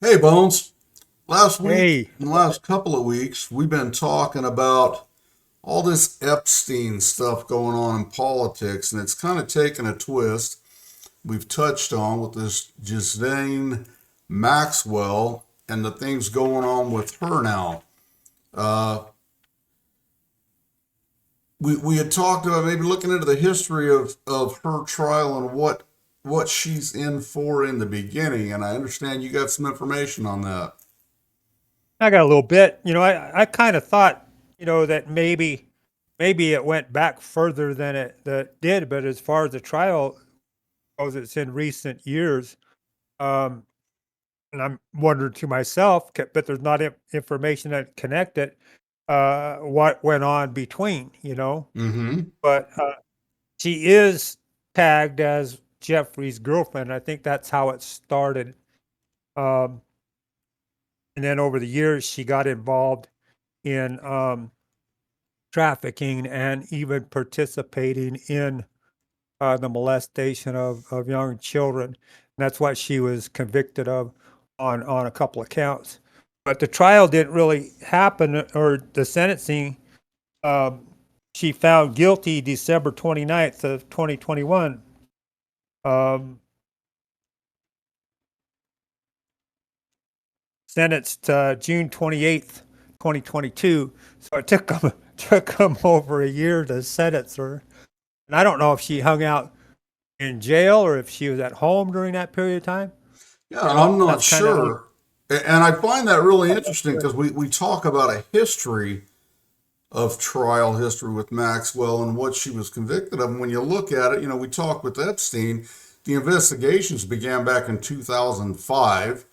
Hey Bones, last week, Hey, in the last couple of weeks, we've been talking about all this Epstein stuff going on in politics, and it's kind of taken a twist. We've touched on with this Ghislaine Maxwell and the things going on with her now. Uh, we had talked about maybe looking into the history of her trial and what she's in for in the beginning, and I understand you got some information on that. I got a little bit. I kind of thought, that maybe it went back further than it did, but as far as the trial goes, it's in recent years. Um, and I'm wondering to myself, but there's not information that connect it, what went on between. Mm-hmm. But she is tagged as Jeffrey's girlfriend. I think that's how it started. Um, and then over the years, she got involved in trafficking and even participating in the molestation of young children. And that's what she was convicted of on a couple of counts. But the trial didn't really happen, or the sentencing. Um, she found guilty December 29th of 2021. Um, Sentenced June 28th, 2022. So it took them over a year to sentence her. And I don't know if she hung out in jail or if she was at home during that period of time. Yeah, I'm not That's kind of sure. And I find that really interesting unclear. because we talk about a history of trial history with Maxwell and what she was convicted of. And when you look at it, we talked with Epstein, the investigations began back in 2005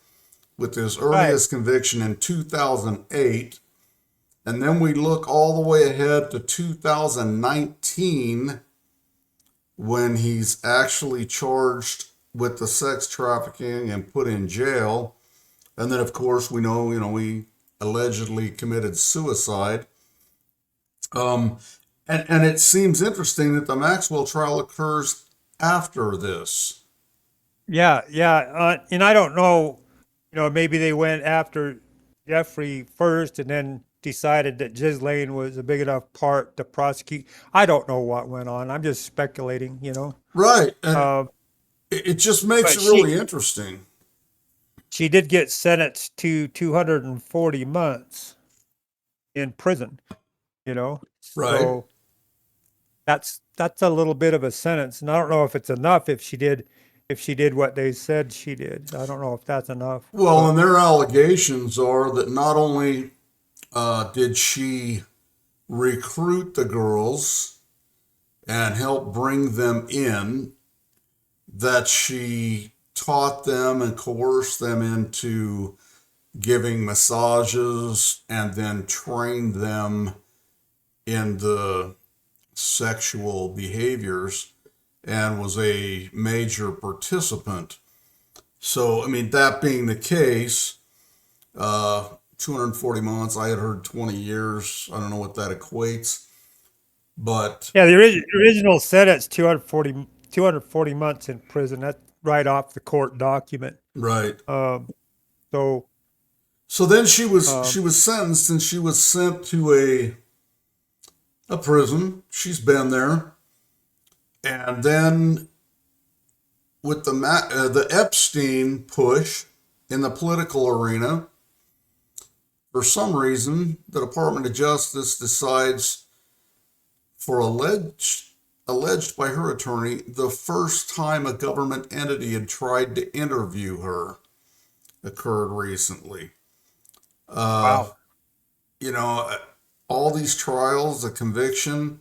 with his Right. earliest conviction in 2008. And then we look all the way ahead to 2019 when he's actually charged with the sex trafficking and put in jail. And then, of course, we know, he allegedly committed suicide. Um, and it seems interesting that the Maxwell trial occurs after this. Yeah, yeah. And I don't know, maybe they went after Jeffrey first and then decided that Ghislaine was a big enough part to prosecute. I don't know what went on. I'm just speculating. Right. And Uh, it just makes but it she really interesting. she did get sentenced to 240 months in prison, you know. Right. So that's a little bit of a sentence, and I don't know if it's enough if she did what they said she did. I don't know if that's enough, Well, but and their allegations are that not only did she recruit the girls and help bring them in, that she taught them and coerced them into giving massages and then trained them in the sexual behaviors and was a major participant. So, I mean, that being the case, 240 months, I had heard 20 years. I don't know what that equates, but yeah, the original sentence 240 months in prison. That's right off the court document. right. Um, so So then she um, was sentenced and she was sent to a prison. She's been there, and then with the Epstein push in the political arena, for some reason, the Department of Justice decides, for alleged by her attorney, the first time a government entity had tried to interview her occurred recently. Uh, wow. you know, all these trials, the conviction,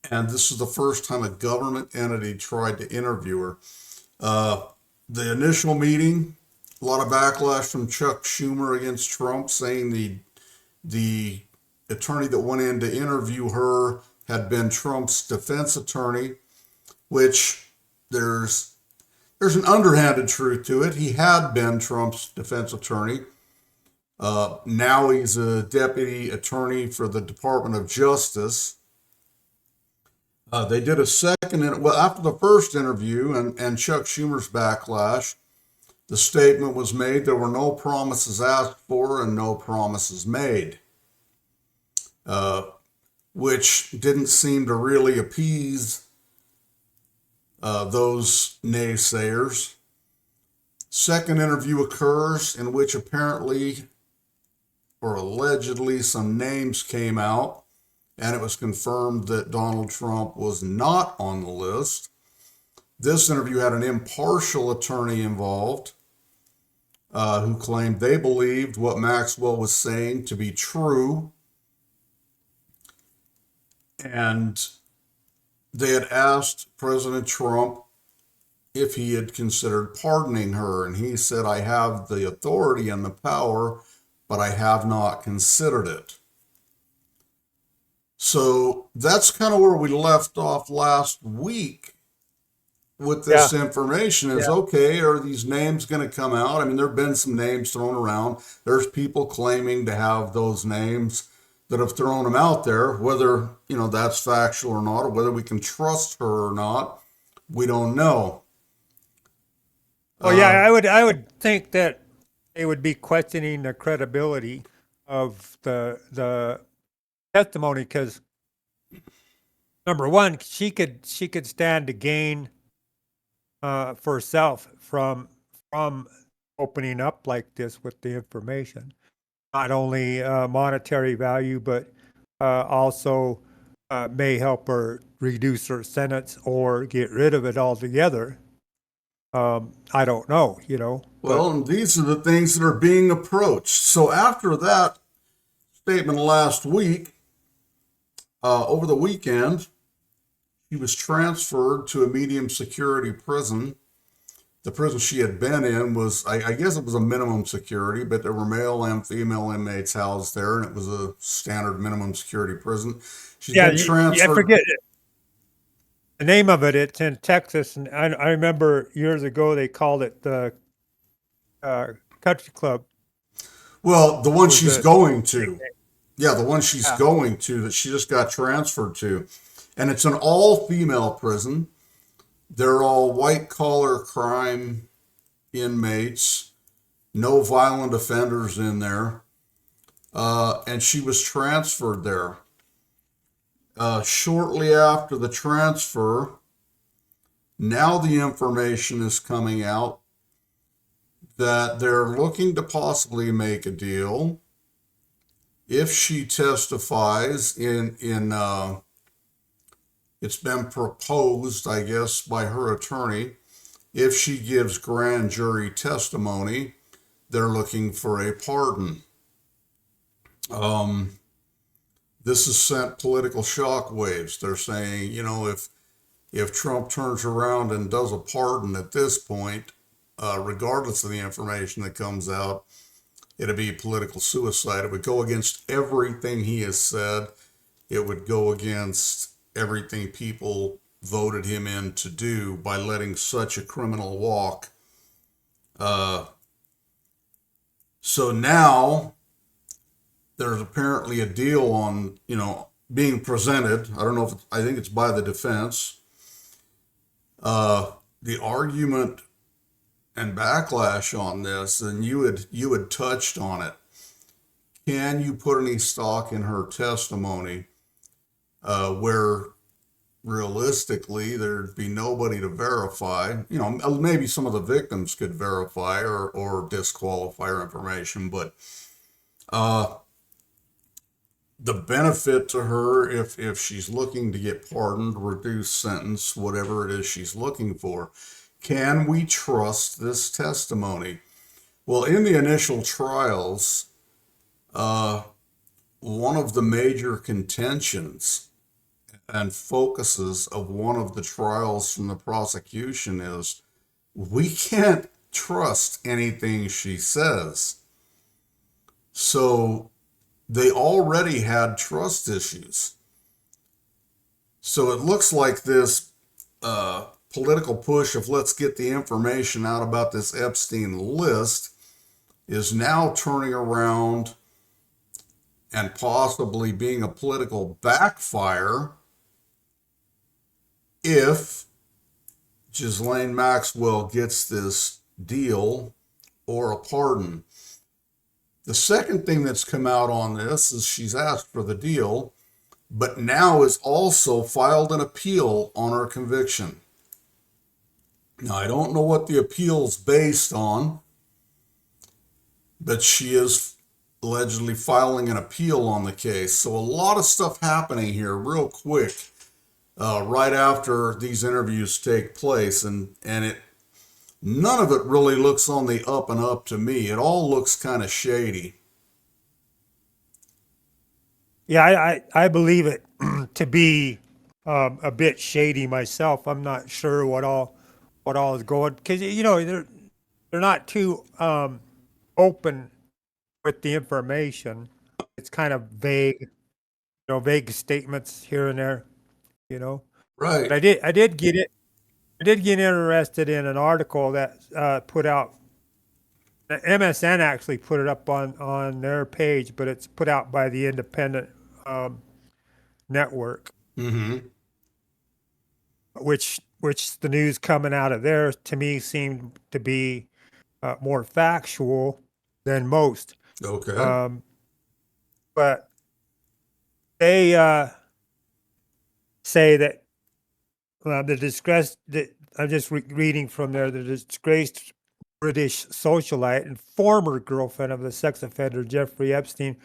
and this is the first time a government entity tried to interview her. Uh, the initial meeting, a lot of backlash from Chuck Schumer against Trump, saying the attorney that went in to interview her had been Trump's defense attorney, which there's there's an underhanded truth to it. He had been Trump's defense attorney. Now he's a deputy attorney for the Department of Justice. They did a second, well, after the first interview and Chuck Schumer's backlash, The statement was made there were no promises asked for and no promises made, uh, which didn't seem to really appease those naysayers. Second interview occurs in which apparently or allegedly some names came out, and it was confirmed that Donald Trump was not on the list. This interview had an impartial attorney involved who claimed they believed what Maxwell was saying to be true, and they had asked President Trump if he had considered pardoning her, and he said, I have the authority and the power, but I have not considered it. So that's kind of where we left off last week with this information is, okay, are these names going to come out? I mean, there have been some names thrown around. There's people claiming to have those names that have thrown them out there, whether, that's factual or not, or whether we can trust her or not, we don't know. Well, yeah, I would think that they would be questioning the credibility of the testimony because number one, she could stand to gain for herself from opening up like this with the information. Not only monetary value, but also may help her reduce her sentence or get rid of it altogether. I don't know, Well, and these are the things that are being approached. So after that statement last week, over the weekend, she was transferred to a medium security prison. The prison she had been in was, I guess it was a minimum security, but there were male and female inmates housed there, and it was a standard minimum security prison. She's been transferred. I forget the name of it. It's in Texas, and I remember years ago they called it the Country Club. Well, the one she's going to. Yeah, the one she's going to that she just got transferred to. And it's an all-female prison. They're all white-collar crime inmates, no violent offenders in there. And she was transferred there. Shortly after the transfer, now the information is coming out that they're looking to possibly make a deal if she testifies in it's been proposed, I guess, by her attorney, if she gives grand jury testimony, they're looking for a pardon. This has sent political shockwaves. They're saying, if Trump turns around and does a pardon at this point, regardless of the information that comes out, it'd be political suicide. It would go against everything he has said. It would go against everything people voted him in to do by letting such a criminal walk. So now there's apparently a deal on, being presented. I don't know if I think it's by the defense. The argument and backlash on this, and you had touched on it. Can you put any stock in her testimony where realistically there'd be nobody to verify? Maybe some of the victims could verify or disqualify her information, but the benefit to her if she's looking to get pardoned, reduced sentence, whatever it is she's looking for, can we trust this testimony? Well, in the initial trials, one of the major contentions and focuses of one of the trials from the prosecution is we can't trust anything she says. So they already had trust issues. So it looks like this political push of let's get the information out about this Epstein list is now turning around and possibly being a political backfire if Ghislaine Maxwell gets this deal or a pardon. The second thing that's come out on this is she's asked for the deal, but now has also filed an appeal on her conviction. Now, I don't know what the appeal's based on, but she is allegedly filing an appeal on the case. So a lot of stuff happening here real quick, right after these interviews take place, and none of it really looks on the up and up to me. It all looks kind of shady. Yeah, I believe it to be a bit shady myself. I'm not sure what all is going, because they're not too open with the information. It's kind of vague, vague statements here and there, you know. But Right. I did get interested in an article that put out. The MSN actually put it up on their page, but it's put out by the Independent um, Network, Mm-hmm. which the news coming out of there to me seemed to be more factual than most. Okay. Um, but they say that the disgrace that I'm just reading from there, the disgraced British socialite and former girlfriend of the sex offender Jeffrey Epstein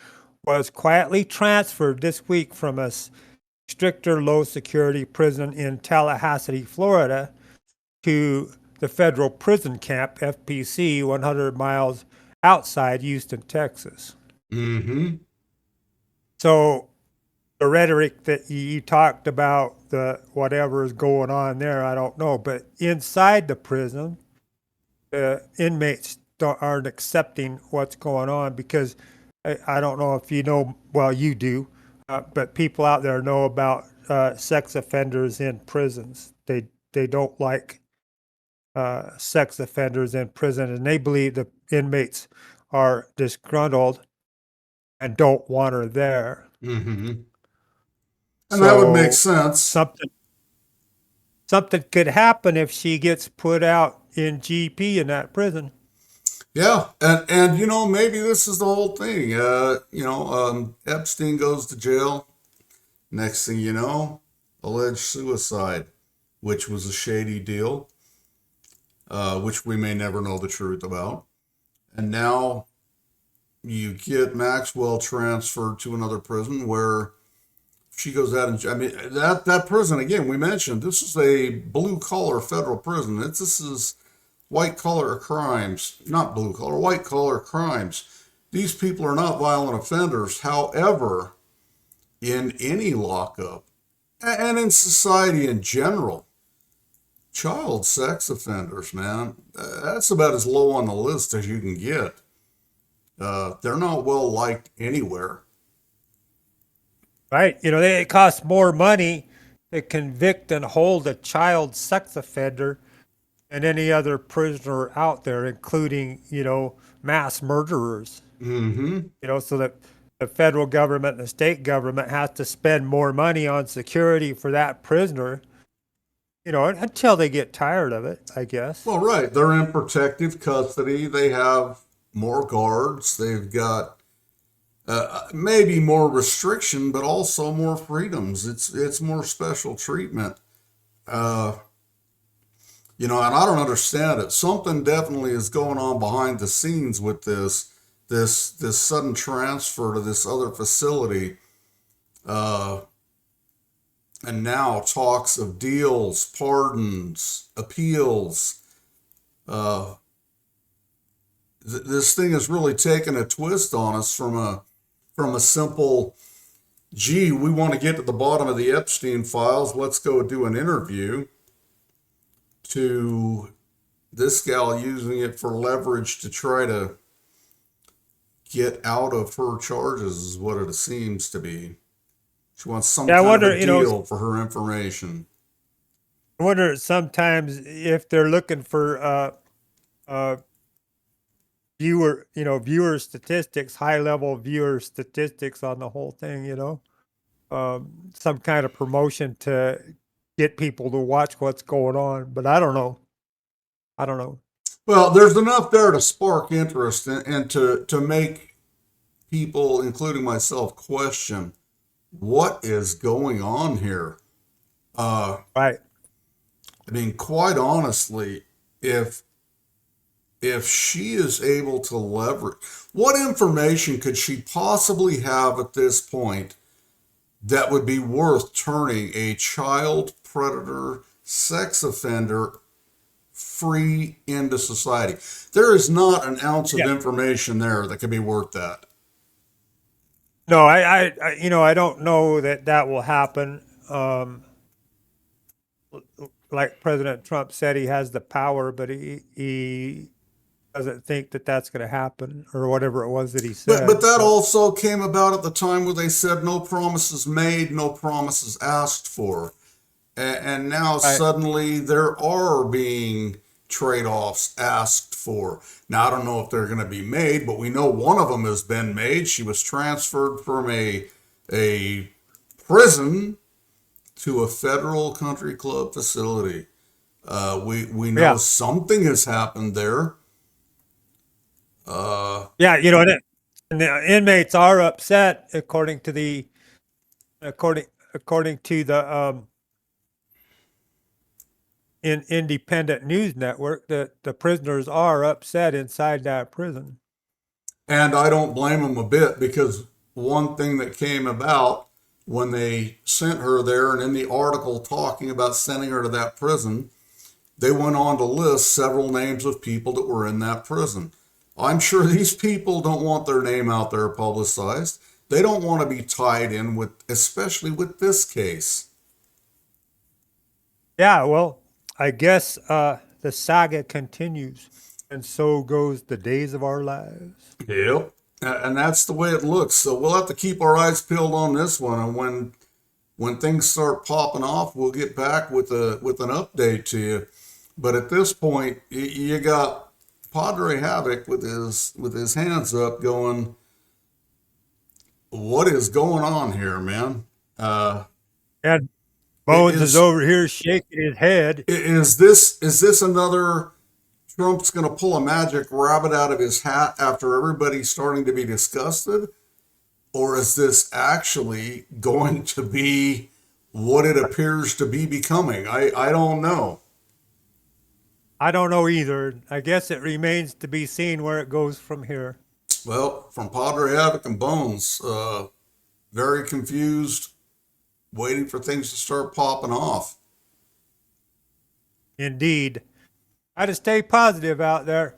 was quietly transferred this week from a stricter low security prison in Tallahassee, Florida, to the federal prison camp FPC 100 miles outside Houston, Texas. Mm-hmm. So the rhetoric that you talked about, the whatever is going on there, I don't know. But inside the prison, the inmates aren't accepting what's going on because I don't know if you know, well, you do, but people out there know about sex offenders in prisons. They don't like sex offenders in prison, and they believe the inmates are disgruntled and don't want her there. Mm-hmm. And that would make So sense. something something could happen if she gets put out in GP in that prison. Yeah, and maybe this is the whole thing. Epstein goes to jail. Next thing you know, alleged suicide, which was a shady deal, which we may never know the truth about. And now you get Maxwell transferred to another prison where she goes out and, I mean, that prison again. We mentioned this is a blue collar federal prison. This is white collar crimes, not blue collar, white collar crimes. These people are not violent offenders. However, in any lockup and in society in general, child sex offenders, man, that's about as low on the list as you can get. They're not well liked anywhere. Right? It costs more money to convict and hold a child sex offender than any other prisoner out there, including, mass murderers. Mm-hmm. So that the federal government and the state government has to spend more money on security for that prisoner, until they get tired of it, I guess. Well, right. They're in protective custody. They have more guards. They've got maybe more restriction, but also more freedoms. It's more special treatment. Uh, and I don't understand it. Something definitely is going on behind the scenes with this sudden transfer to this other facility, uh, and now talks of deals, pardons, appeals. Uh, this thing has really taken a twist on us from a simple, gee, we want to get to the bottom of the Epstein files. Let's go do an interview. To this gal using it for leverage to try to get out of her charges is what it seems to be. She wants some Yeah, kind of a deal for her information. I wonder sometimes if they're looking for uh, viewer statistics, high level viewer statistics on the whole thing. Some kind of promotion to get people to watch what's going on. But I don't know. I don't know. Well, there's enough there to spark interest and to make people, including myself, question what is going on here. Uh, Right. I mean, quite honestly, if if she is able to leverage, what information could she possibly have at this point that would be worth turning a child predator, sex offender free into society? There is not an ounce of Yeah. information there that could be worth that. No, I don't know that that will happen. Like President Trump said, he has the power, but he doesn't think that that's going to happen, or whatever it was that he But said. that So, also came about at the time where they said no promises made, no promises asked for. And now right. suddenly there are being trade-offs asked for. Now I don't know if they're going to be made, but we know one of them has been made. She was transferred from a prison to a federal country club facility. We know Yeah. something has happened there. Uh, Yeah. And the inmates are upset, according to the independent news network, that the prisoners are upset inside that prison. And I don't blame them a bit because one thing that came about when they sent her there, and in the article talking about sending her to that prison, they went on to list several names of people that were in that prison. I'm sure these people don't want their name out there publicized. They don't want to be tied in with, especially with this case. Yeah. Well, I guess the saga continues, and so goes the days of our lives. Yep. And that's the way it looks. So we'll have to keep our eyes peeled on this one. And when things start popping off, we'll get back with an update to you. But at this point, you got Padre Havoc with his hands up, going, "What is going on here, man? Uh, And Bones is is over here shaking his head. is this another Trump's going to pull a magic rabbit out of his hat after everybody's starting to be disgusted? Or is this actually going to be what it appears to be becoming? I don't know. I don't know either. I guess it remains to be seen where it goes from here. Well, from Padre Havoc and Bones, very confused, waiting for things to start popping off. Indeed. I just stay positive out there.